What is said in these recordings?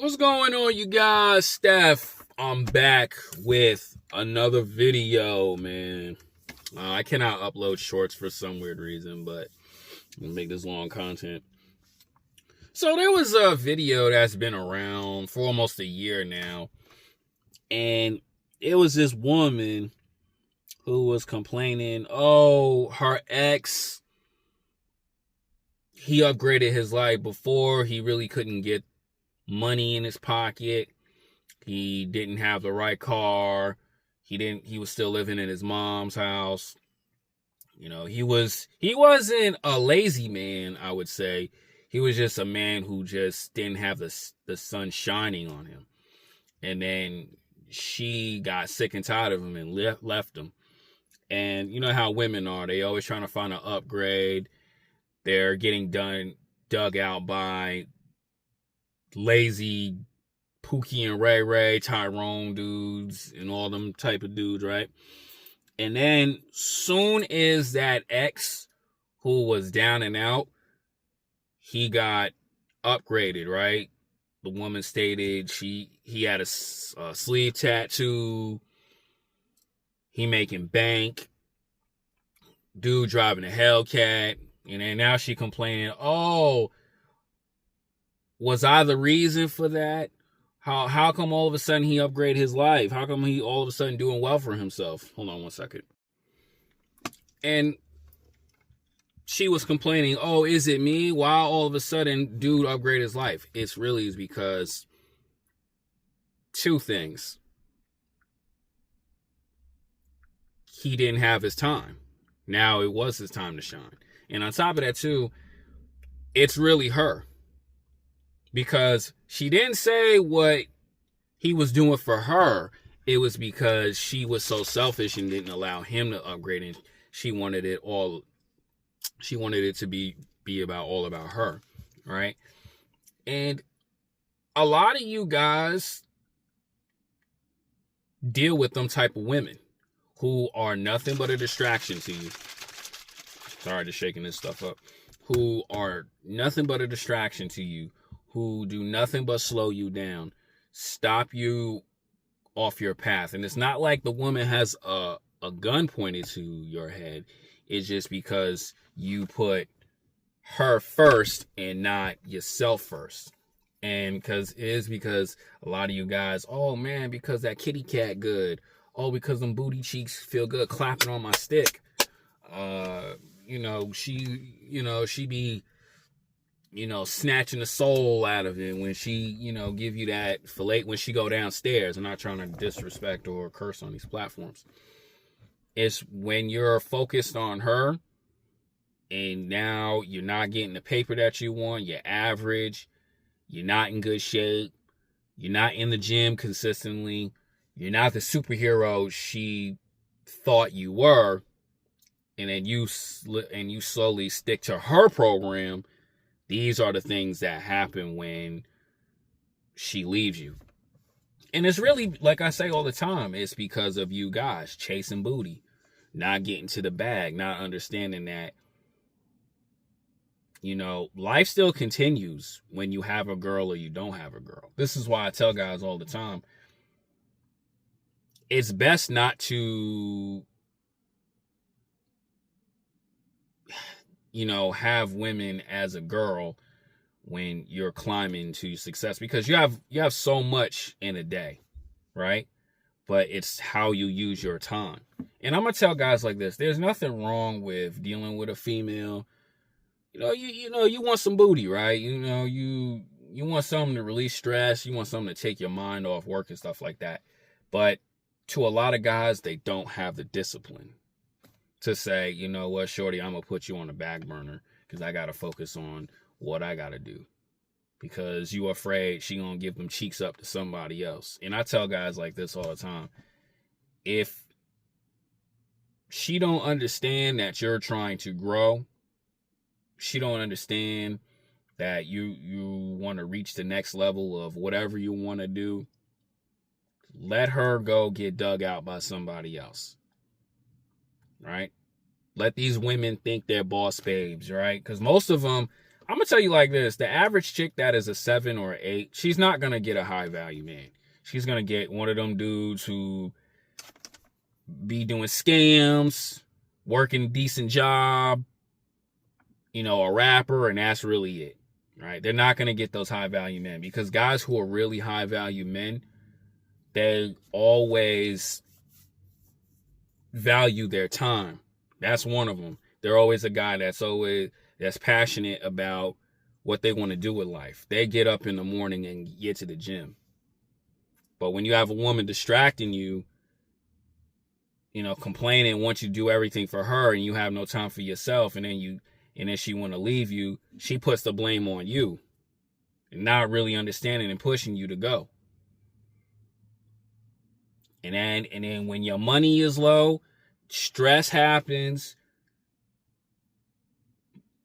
What's going on, you guys? Steph, I'm back with another video, man. I cannot upload shorts for some weird reason, but I'm gonna make this long content. So there was a video that's been around for almost a year now, and it was this woman who was complaining, oh, her ex, he upgraded his life. Before, he really couldn't get money in his pocket. He didn't have the right car. He was still living in his mom's house. You know, he wasn't a lazy man, I would say. He was just a man who just didn't have the sun shining on him. And then she got sick and tired of him and left him. And you know how women are. They always trying to find an upgrade. They're getting dug out by lazy Pookie and Ray, Tyrone dudes, and all them type of dudes, right? And then soon as that ex who was down and out, he got upgraded, right? The woman stated he had a sleeve tattoo. He making bank. Dude driving a Hellcat. And then now she complaining, oh, was I the reason for that? How come all of a sudden he upgraded his life? How come he all of a sudden doing well for himself? Hold on one second. And she was complaining, oh, is it me? Why all of a sudden dude upgraded his life? It's really because two things. He didn't have his time. Now it was his time to shine. And on top of that too, it's really her. Because she didn't say what he was doing for her. It was because she was so selfish and didn't allow him to upgrade. And she wanted it to be all about her. Right? And a lot of you guys deal with them type of women who are nothing but a distraction to you. Sorry, just shaking this stuff up. Who are nothing but a distraction to you. Who do nothing but slow you down, stop you off your path. And it's not like the woman has a gun pointed to your head. It's just because you put her first and not yourself first. And because a lot of you guys, oh man, because that kitty cat good. Oh, because them booty cheeks feel good clapping on my stick. She be snatching the soul out of it when she, give you that fillet when she go downstairs. I'm not trying to disrespect or curse on these platforms. It's when you're focused on her and now you're not getting the paper that you want, you're average, you're not in good shape, you're not in the gym consistently, you're not the superhero she thought you were, and then you slowly stick to her program. These are the things that happen when she leaves you. And it's really, like I say all the time, it's because of you guys chasing booty, not getting to the bag, not understanding that, life still continues when you have a girl or you don't have a girl. This is why I tell guys all the time, it's best not to have women as a girl when you're climbing to success, because you have so much in a day, right? But it's how you use your time. And I'm gonna tell guys like this: there's nothing wrong with dealing with a female. You want some booty, right? You want something to release stress. You want something to take your mind off work and stuff like that. But to a lot of guys, they don't have the discipline to say, you know what, shorty, I'm going to put you on the back burner because I got to focus on what I got to do. Because you afraid she going to give them cheeks up to somebody else. And I tell guys like this all the time. If she don't understand that you're trying to grow, she don't understand that you want to reach the next level of whatever you want to do, let her go get dug out by somebody else. Right? Let these women think they're boss babes, right? Because most of them I'm gonna tell you like this: the average chick that is a 7 or 8, she's not gonna get a high value man. She's gonna get one of them dudes who be doing scams, working a decent job, a rapper, and that's really it. Right? They're not gonna get those high value men, because guys who are really high value men, they always value their time. That's one of them. They're always a guy that's passionate about what they want to do with life. They get up in the morning and get to the gym. But when you have a woman distracting you, complaining, wants you to do everything for her, and you have no time for yourself, and then she want to leave you, she puts the blame on you, and not really understanding and pushing you to go. And then when your money is low, stress happens.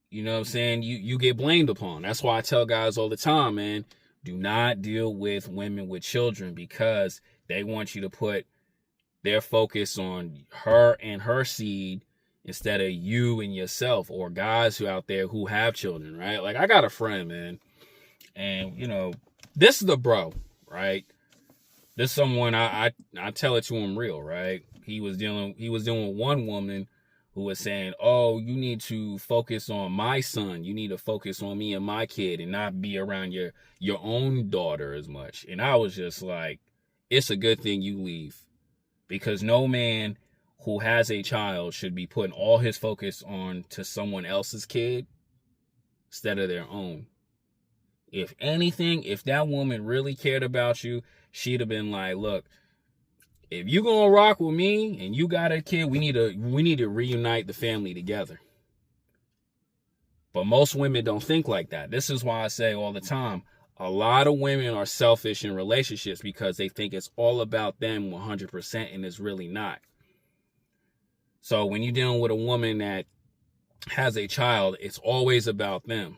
You know what I'm saying? You get blamed upon. That's why I tell guys all the time, man, do not deal with women with children, because they want you to put their focus on her and her seed instead of you and yourself, or guys who out there who have children, right? Like, I got a friend, man, and this is the bro, right? This is someone I tell it to him real, right? He was dealing with one woman who was saying, "Oh, you need to focus on my son. You need to focus on me and my kid, and not be around your own daughter as much." And I was just like, it's a good thing you leave, because no man who has a child should be putting all his focus on to someone else's kid instead of their own. If anything, if that woman really cared about you, she'd have been like, "Look, if you gonna rock with me and you got a kid, we need to reunite the family together." But most women don't think like that. This is why I say all the time, a lot of women are selfish in relationships because they think it's all about them 100%, and it's really not. So when you're dealing with a woman that has a child, it's always about them.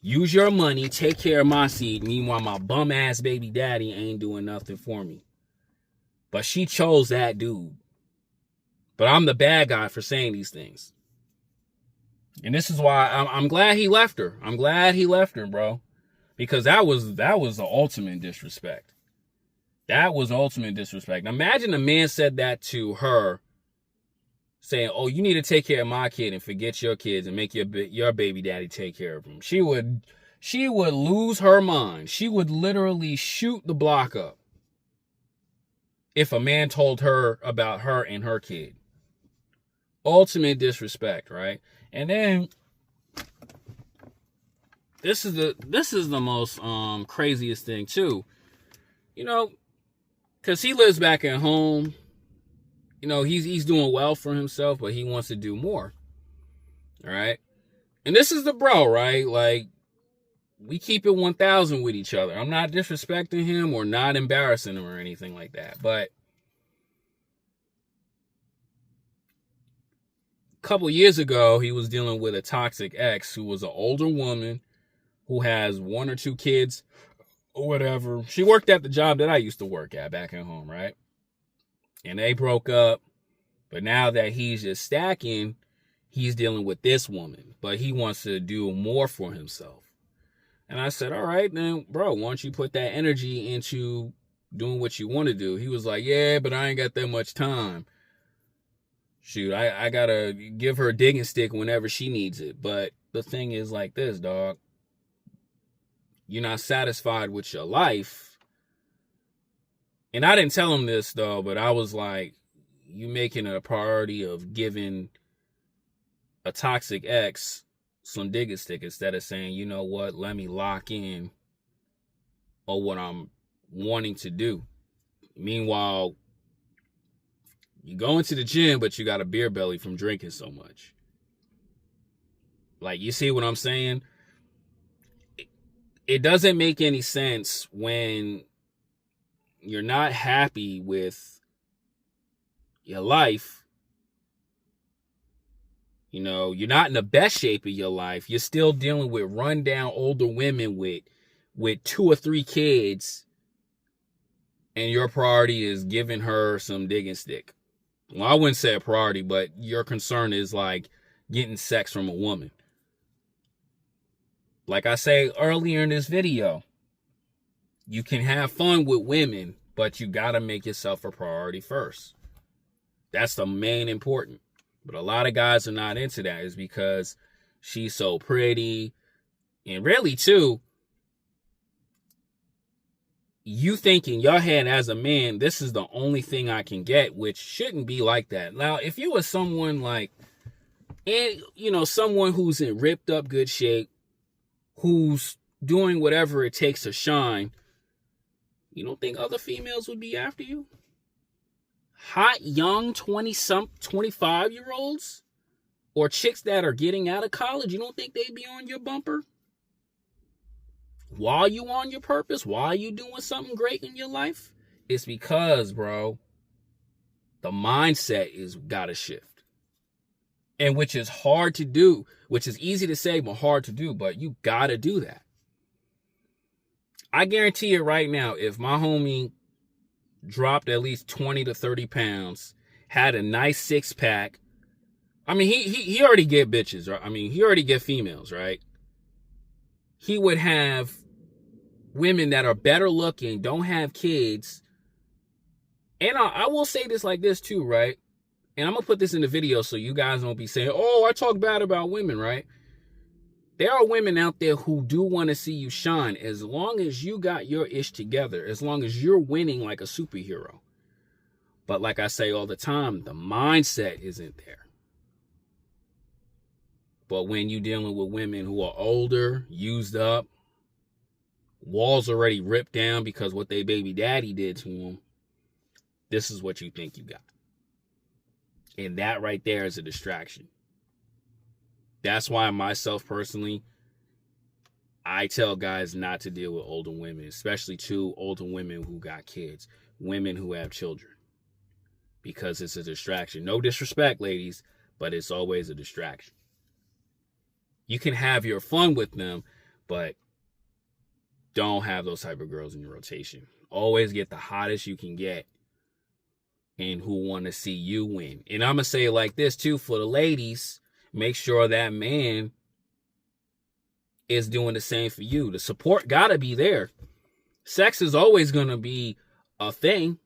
Use your money, take care of my seed. Meanwhile, my bum ass baby daddy ain't doing nothing for me. But she chose that dude. But I'm the bad guy for saying these things. And this is why I'm glad he left her. I'm glad he left her, bro. Because that was the ultimate disrespect. That was ultimate disrespect. Now, imagine a man said that to her, saying, "Oh, you need to take care of my kid and forget your kids and make your baby daddy take care of them." She would lose her mind. She would literally shoot the block up if a man told her about her and her kid. Ultimate disrespect, right? And then this is the most craziest thing too. Because he lives back at home. He's doing well for himself, but he wants to do more. All right. And this is the bro, right? Like, we keep it 1,000 with each other. I'm not disrespecting him or not embarrassing him or anything like that. But a couple years ago, he was dealing with a toxic ex who was an older woman who has 1 or 2 kids or whatever. She worked at the job that I used to work at back at home, right? And they broke up. But now that he's just stacking, he's dealing with this woman. But he wants to do more for himself. And I said, all right, then, bro, why don't you put that energy into doing what you want to do? He was like, yeah, but I ain't got that much time. Shoot, I got to give her a digging stick whenever she needs it. But the thing is like this, dog. You're not satisfied with your life. And I didn't tell him this, though, but I was like, you making it a priority of giving a toxic ex some digging stick instead of saying, you know what, let me lock in on what I'm wanting to do. Meanwhile, you go into the gym, but you got a beer belly from drinking so much. Like, you see what I'm saying? It doesn't make any sense when you're not happy with your life. You're not in the best shape of your life. You're still dealing with rundown older women with 2 or 3 kids, and your priority is giving her some digging stick. Well, I wouldn't say a priority, but your concern is like getting sex from a woman. Like I say earlier in this video, you can have fun with women, but you got to make yourself a priority first. That's the main important. But a lot of guys are not into that is because she's so pretty. And really, too, you think in your head as a man, this is the only thing I can get, which shouldn't be like that. Now, if you were someone like, someone who's in ripped up good shape, who's doing whatever it takes to shine, you don't think other females would be after you? Hot, young, 25-year-olds? Or chicks that are getting out of college, you don't think they'd be on your bumper? While you on your purpose, while you doing something great in your life? It's because, bro, the mindset is gotta shift. And which is hard to do, which is easy to say, but hard to do, but you gotta do that. I guarantee it right now, if my homie dropped at least 20 to 30 pounds, had a nice six-pack, I mean, he already get bitches, right? I mean, he already get females, right? He would have women that are better looking, don't have kids. And I will say this like this too, right? And I'm going to put this in the video so you guys won't be saying, oh, I talk bad about women, right? There are women out there who do want to see you shine as long as you got your ish together, as long as you're winning like a superhero. But like I say all the time, the mindset isn't there. But when you're dealing with women who are older, used up, walls already ripped down because what they baby daddy did to them, this is what you think you got. And that right there is a distraction. That's why myself personally, I tell guys not to deal with older women, especially two older women who got kids, women who have children, because it's a distraction. No disrespect, ladies, but it's always a distraction. You can have your fun with them, but don't have those type of girls in your rotation. Always get the hottest you can get and who want to see you win. And I'm going to say it like this too, for the ladies, make sure that man is doing the same for you. The support got to be there. Sex is always going to be a thing,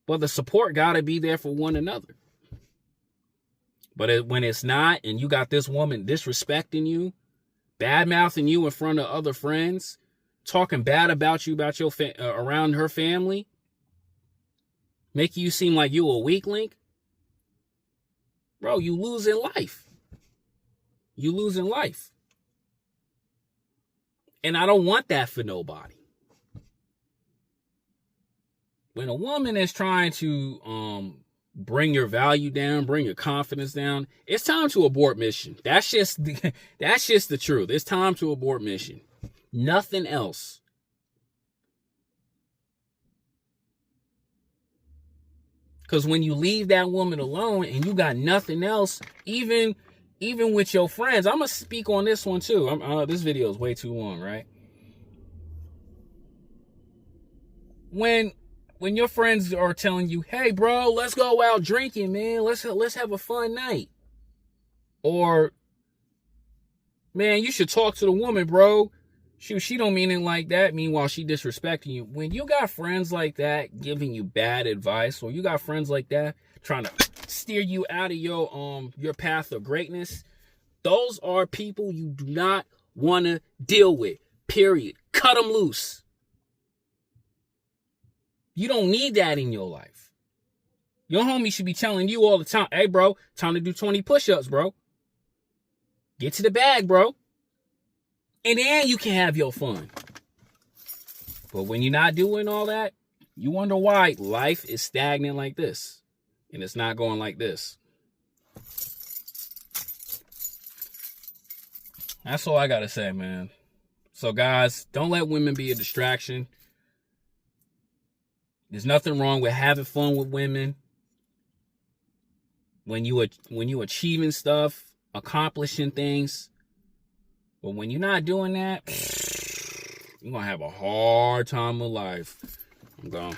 but the support got to be there for one another. But when it's not, and you got this woman disrespecting you, bad-mouthing you in front of other friends, talking bad about you, about your around her family, making you seem like you a weak link, bro, you losing life. You losing life. And I don't want that for nobody. When a woman is trying to bring your value down, bring your confidence down, it's time to abort mission. That's just the truth. It's time to abort mission. Nothing else. Because when you leave that woman alone and you got nothing else, even with your friends, I'm going to speak on this one too. This video is way too long, right? When your friends are telling you, hey, bro, let's go out drinking, man. Let's have a fun night. Or, man, you should talk to the woman, bro. Shoot, she don't mean it like that. Meanwhile, she disrespecting you. When you got friends like that giving you bad advice, or you got friends like that trying to steer you out of your path of greatness, those are people you do not want to deal with. Period. Cut them loose. You don't need that in your life. Your homie should be telling you all the time, hey, bro, time to do 20 push-ups, bro. Get to the bag, bro. And then you can have your fun. But when you're not doing all that, you wonder why life is stagnant like this. And it's not going like this. That's all I got to say, man. So, guys, don't let women be a distraction. There's nothing wrong with having fun with women. When you achieving stuff, accomplishing things. But when you're not doing that, you're going to have a hard time with life. I'm gone.